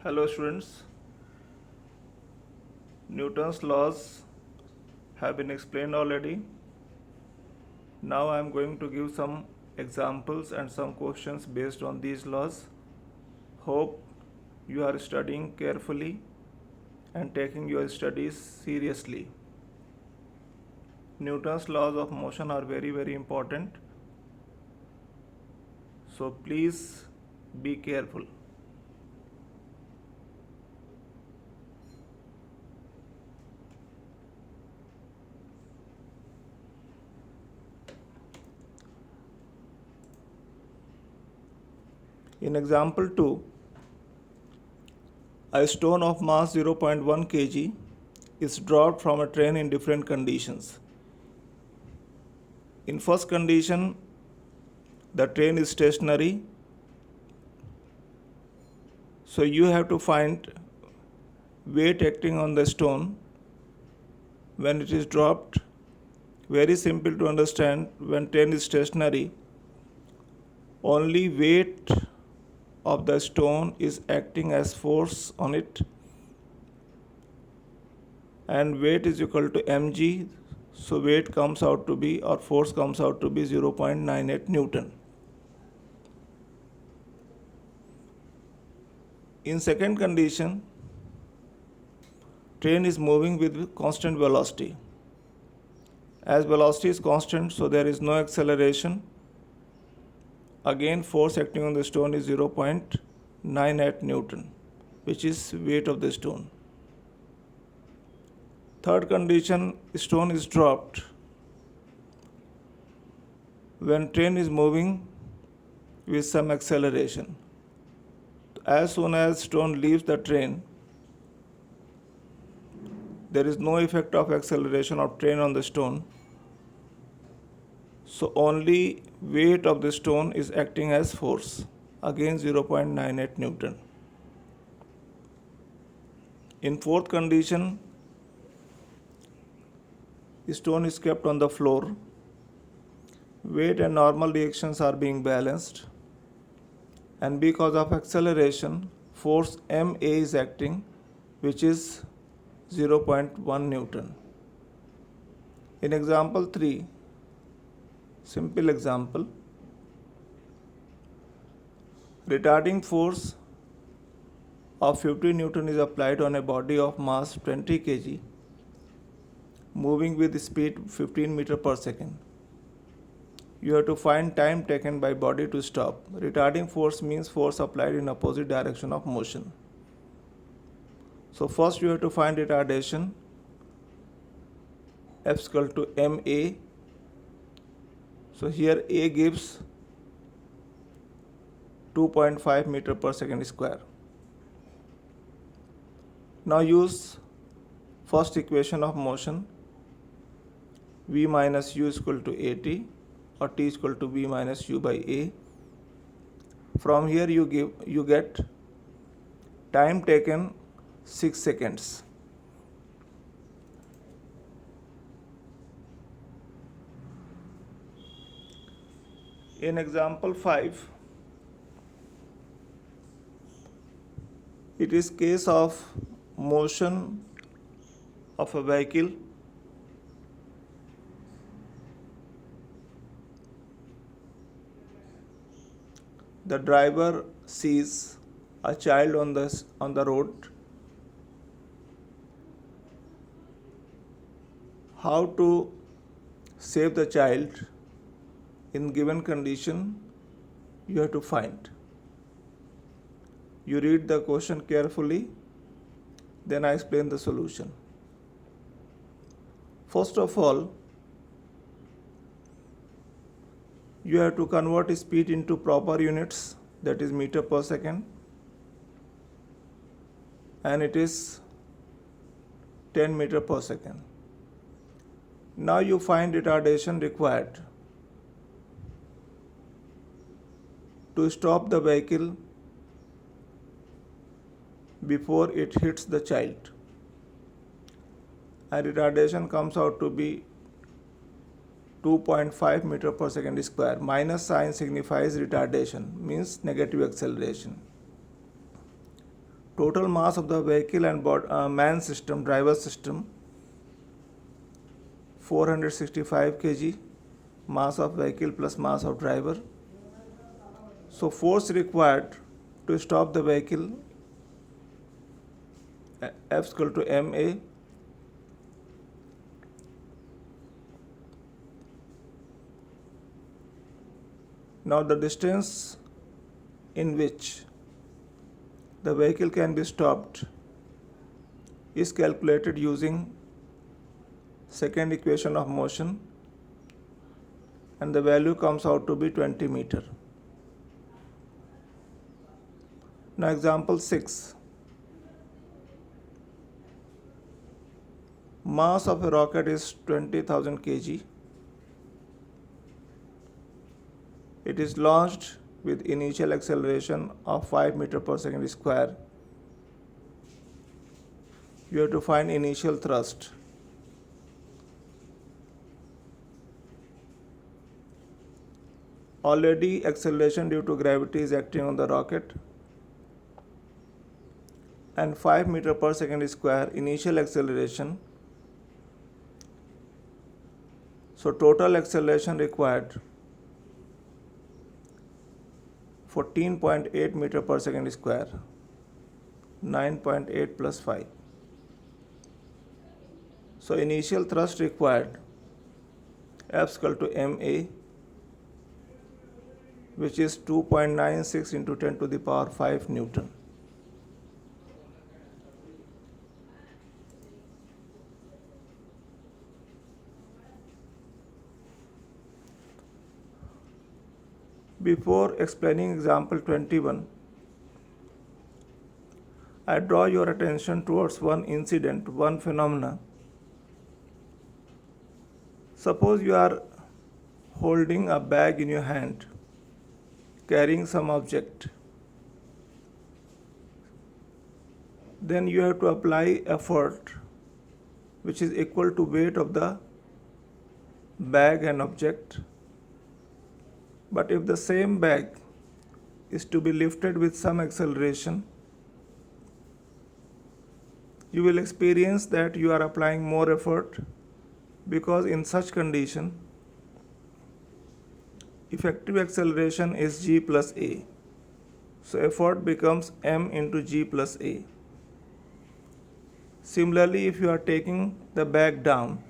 Hello students, Newton's laws have been explained already. Now I am going to give some examples and some questions based on these laws. Hope you are studying carefully and taking your studies seriously. Newton's laws of motion are very important. So please be careful. In example 2, a stone of mass 0.1 kg is dropped from a train in different conditions. In first condition, the train is stationary, so you have to find weight acting on the stone when it is dropped. Very simple to understand. When train is stationary, only weight of the stone is acting as force on it, and weight is equal to mg, so weight comes out to be, or force comes out to be 0.98 Newton. In second condition, train is moving with constant velocity. As velocity is constant, so there is no acceleration. Again, force acting on the stone is 0.98 Newton, which is weight of the stone. Third condition, stone is dropped. When train is moving with some acceleration, as soon as stone leaves the train, there is no effect of acceleration of train on the stone, so only weight of the stone is acting as force, again 0.98 Newton. In fourth condition, stone is kept on the floor. Weight and normal reactions are being balanced, and because of acceleration, force ma is acting, which is 0.1 Newton. In example 3, simple example, retarding force of 50 Newton is applied on a body of mass 20 kg moving with speed 15 meter per second. You have to find time taken by body to stop. Retarding force means force applied in opposite direction of motion. So first you have to find retardation. F is equal to ma. So here A gives 2.5 meter per second square. Now use first equation of motion. V minus u is equal to at, or t is equal to v minus u by a. From here you get time taken 6 seconds. In example 5, it is case of motion of a vehicle. The driver sees a child on the road. How to save the child in given condition, you have to find. You read the question carefully, then I explain the solution. First of all, you have to convert speed into proper units, that is meter per second, and it is 10 meter per second. Now you find retardation required to stop the vehicle before it hits the child, and retardation comes out to be 2.5 meter per second square. Minus sign signifies retardation, means negative acceleration. total mass of the vehicle and man system, driver system, 465 kg, mass of vehicle plus mass of driver. So force required to stop the vehicle, F is equal to ma. Now the distance in which the vehicle can be stopped is calculated using second equation of motion, and the value comes out to be 20 meter. Now example 6. Mass of a rocket is 20,000 kg. It is launched with initial acceleration of 5 meter per second square. You have to find initial thrust. Already acceleration due to gravity is acting on the rocket, and 5 meter per second square initial acceleration. So total acceleration required 14.8 meter per second square, 9.8 plus 5. So initial thrust required, F is equal to ma, which is 2.96 into 10 to the power 5 Newton. Before explaining example 21, I draw your attention towards one incident, one phenomena. Suppose you are holding a bag in your hand, carrying some object. Then you have to apply effort which is equal to weight of the bag and object. But if the same bag is to be lifted with some acceleration, you will experience that you are applying more effort, because in such condition, effective acceleration is g plus a. So effort becomes m into g plus a. Similarly, if you are taking the bag down,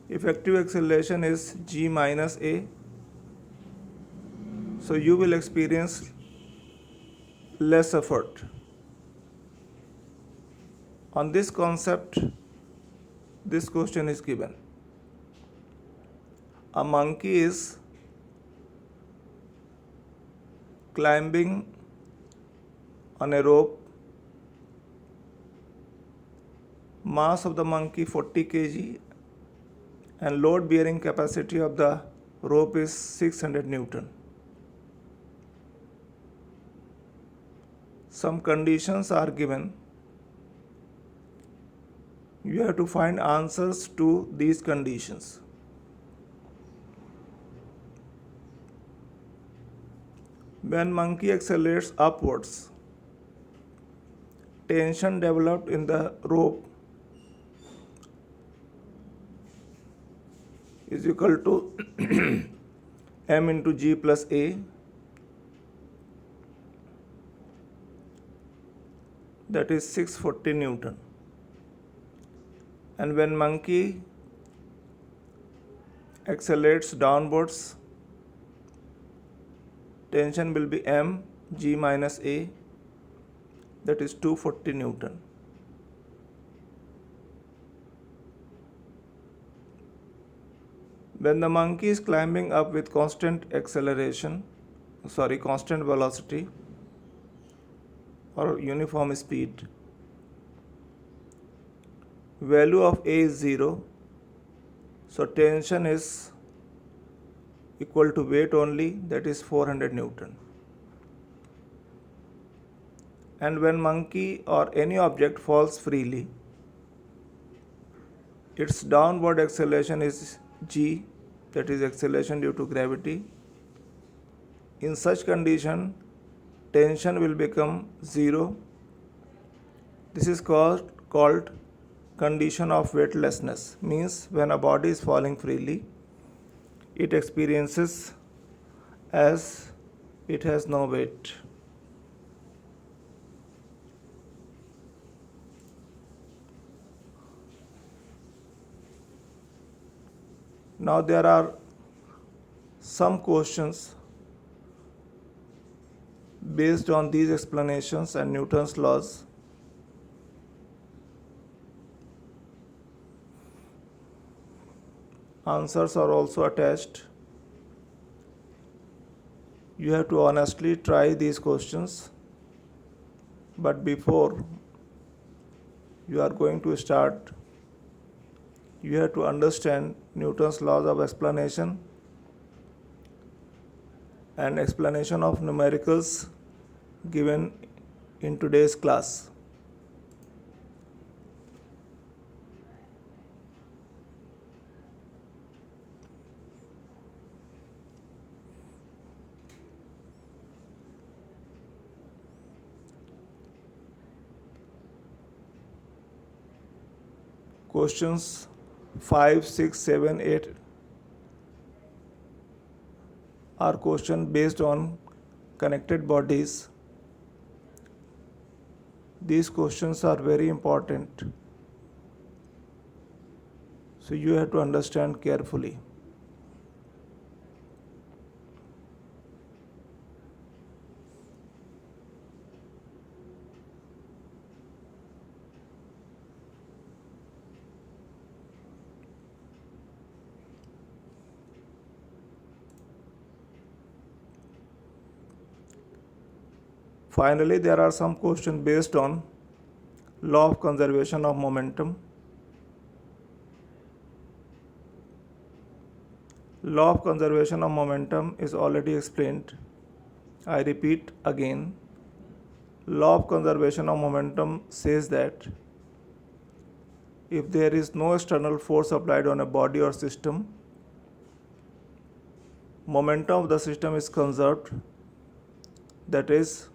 effective acceleration is g minus a. So you will experience less effort. On this concept, this question is given. A monkey is climbing on a rope. Mass of the monkey 40 kg and load bearing capacity of the rope is 600 Newton. Some conditions are given. You have to find answers to these conditions. When monkey accelerates upwards, tension developed in the rope is equal to m into g plus a, that is 640 Newton. And when monkey accelerates downwards, tension will be m g minus a, that is 240 Newton. When the monkey is climbing up with constant velocity or uniform speed, value of a is 0, so tension is equal to weight only, that is 400 Newton. And when monkey or any object falls freely, its downward acceleration is g, that is acceleration due to gravity. In such condition, tension will become zero. This is called condition of weightlessness. Means when a body is falling freely, it experiences as it has no weight. Now there are some questions based on these explanations and Newton's laws. Answers are also attached. You have to honestly try these questions, but before you are going to start, you have to understand Newton's laws of explanation and explanation of numericals given in today's class. Questions 5, 6, 7, 8 are questions based on connected bodies. These questions are very important, so you have to understand carefully. Finally, there are some questions based on law of conservation of momentum. Law of conservation of momentum is already explained. I repeat again. Law of conservation of momentum says that if there is no external force applied on a body or system, momentum of the system is conserved. That is,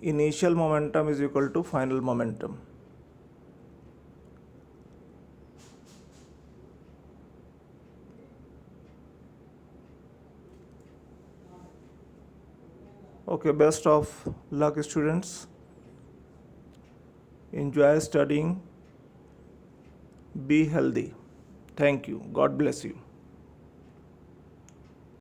initial momentum is equal to final momentum. Okay, best of luck, students. Enjoy studying. Be healthy. Thank you. God bless you.